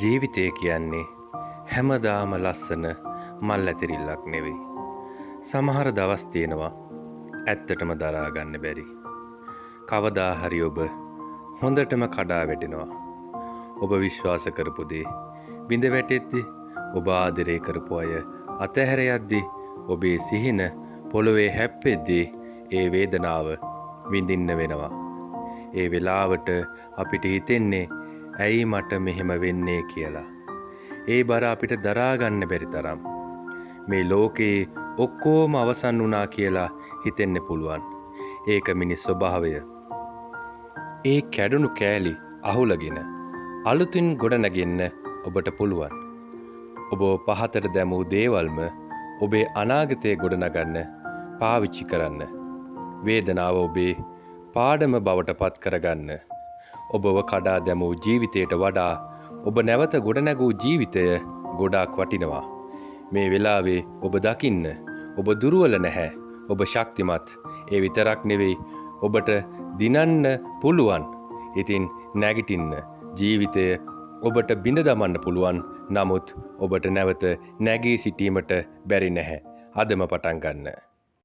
ජීවිතය කියන්නේ හැමදාම ලස්සන මල් ඇතිරිල්ලක් නෙවෙයි. සමහර දවස් තියෙනවා ඇත්තටම දරාගන්න බැරි. කවදා හරි ඔබ හොඳටම කඩා වැටෙනවා. ඔබ විශ්වාස කරපු දේ බිඳ වැටෙද්දි, ඔබ ආදරය කරපු අය අතහැර යද්දි, ඔබේ සිහින පොළොවේ හැප්පෙද්දී ඒ වේදනාව විඳින්න වෙනවා. ඒ වෙලාවට අපිට හිතෙන්නේ ඇයි මට මෙහෙම වෙන්නේ කියලා. ඒ බර අපිට දරාගන්න බැරි තරම්. මේ ලෝකේ ඔක්කොම අවසන් වුණා කියලා හිතෙන්න පුළුවන්. ඒක මිනිස් ස්වභාවය. ඒ කැඩුණු කෑලි අහුලගෙන අලුතින් ගොඩනගෙන්න ඔබට පුළුවන්. ඔබ පහතට දැමූ දේවල්ම ඔබේ අනාගතය ගොඩනගන්න පාවිච්චි කරන්න. වේදනාව ඔබේ පාඩම බවට පත් කරගන්න. ඔබව කඩා දැමූ ජීවිතයට වඩා ඔබ නැවත ගොඩනැගූ ජීවිතය ගොඩාක් වටිනවා. මේ වෙලාවේ ඔබ දකින්න ඔබ දුර්වල නැහැ. ඔබ ශක්තිමත්. ඒ විතරක් නෙවෙයි, ඔබට දිනන්න පුළුවන්. ඉතින් නැගිටින්න. ජීවිතය ඔබට බිඳ දමන්න පුළුවන්. නමුත් ඔබට නැවත නැගී සිටීමට බැරි නැහැ. අදම පටන් ගන්න.